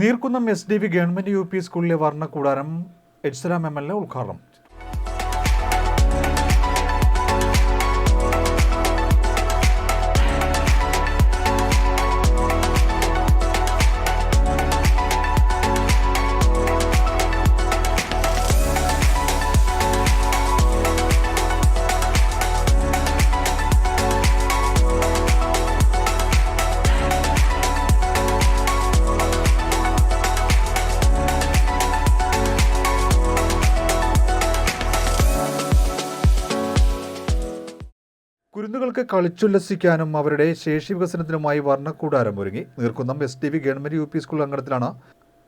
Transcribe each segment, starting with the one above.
Neerkunnam SDV government UP സ്കൂളിലെ വർണ്ണക്കൂടാരം H Salam MLA ഉദ്ഘാടനം. കുരുന്നുകൾക്ക് കളിച്ചുല്ലസിക്കാനും അവരുടെ ശേഷി വികസനത്തിനുമായി വർണ്ണക്കൂടാരം ഒരുങ്ങി. Neerkunnam SDV government UP school അങ്കണത്തിലാണ്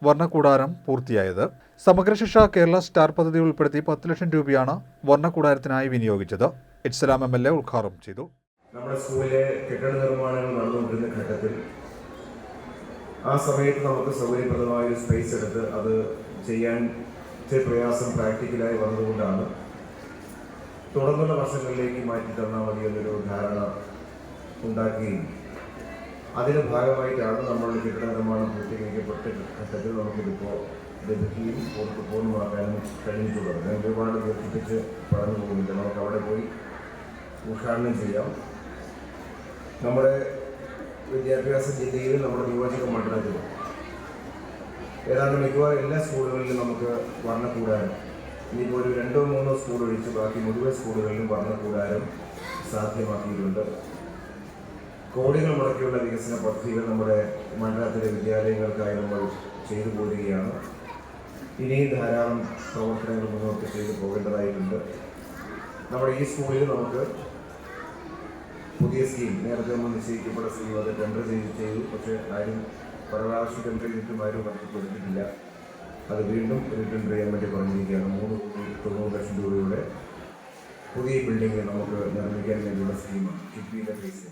വർണ്ണക്കൂടാരം പൂർത്തിയായത്. സമഗ്ര ശിക്ഷ കേരള സ്റ്റാർ പദ്ധതി ഉൾപ്പെടുത്തി 10 ലക്ഷം രൂപയാണ് വർണ്ണക്കൂടാരത്തിനായി വിനിയോഗിച്ചത്. എച്ച്സലാം MLA ഉദ്ഘാടനം ചെയ്തു. നമ്മുടെ സ്കൂളിലെ കെട്ടിട നിർമ്മാണങ്ങൾ നടന്നുകൊണ്ടിരുന്ന ഘട്ടത്തിൽ ആ സമയത്ത് നമുക്ക് സൗകര്യപ്രദമായ ഒരു സ്പേസ് എടുത്ത് അത് ചെയ്യാൻ പ്രയാസം പ്രാക്ടിക്കലായി വന്നതുകൊണ്ടാണ് തുടർന്നുള്ള വർഷങ്ങളിലേക്ക് മാറ്റി തന്നാൽ മതി എന്നൊരു ധാരണ ഉണ്ടാക്കുകയും അതിൻ്റെ ഭാഗമായിട്ടാണ് നമ്മളുടെ കെട്ടിട നിർമ്മാണം പൂർത്തീകരിക്കപ്പെട്ട ഘട്ടത്തിൽ നമുക്കിതിപ്പോൾ ലഭിക്കുകയും പൂർണ്ണമാക്കാനും കഴിഞ്ഞിട്ടുള്ളത്. ഞാൻ ഒരുപാട് ദീർഘിപ്പിച്ച് പറഞ്ഞു പോകുന്നില്ല. നമുക്ക് അവിടെ പോയി ഉദ്ഘാടനം ചെയ്യാം. നമ്മുടെ വിദ്യാഭ്യാസ ജില്ലയിൽ നമ്മുടെ നിയോജക മണ്ഡലത്തിലും ഏതാണ്ട് മിക്കവാറും എല്ലാ സ്കൂളുകളിലും നമുക്ക് വർണ്ണക്കൂടാരം, ഇനിയിപ്പോൾ ഒരു 2-3 സ്കൂൾ ഒഴിച്ച് ബാക്കി മുഴുവൻ സ്കൂളുകളിലും വർണ്ണക്കൂടാരം സാധ്യമാക്കിയിട്ടുണ്ട്. കോടികൾ മുടക്കിയുള്ള വികസന പദ്ധതികൾ നമ്മുടെ മണ്ഡലത്തിലെ വിദ്യാലയങ്ങൾക്കായി നമ്മൾ ചെയ്തു പോരുകയാണ്. ഇനിയും ധാരാളം പ്രവർത്തനങ്ങൾ മുന്നോട്ട് ചെയ്തു പോകേണ്ടതായിട്ടുണ്ട്. നമ്മുടെ ഈ സ്കൂളിൽ നമുക്ക് പുതിയ സ്കീം, നേരത്തെ നമ്മൾ നിശ്ചയിക്കപ്പെട്ട സ്കീം, അത് ടെൻഡർ ചെയ്തു. പക്ഷേ ആരും പല പ്രാവശ്യം ടെൻഡർ ചെയ്തിട്ടും ആരും നമുക്ക് കൊടുത്തിട്ടില്ല. അത് വീണ്ടും ഒരു ടെൻഡർ ചെയ്യാൻ വേണ്ടി പറഞ്ഞിരിക്കുകയാണ്. 390 ലക്ഷം രൂപയുടെ പുതിയ ബിൽഡിംഗ് നമുക്ക് നിർമ്മിക്കാൻ വേണ്ടിയുള്ള സ്കീമാണ് കിഫ്ബിയുടെ ഫേസ്.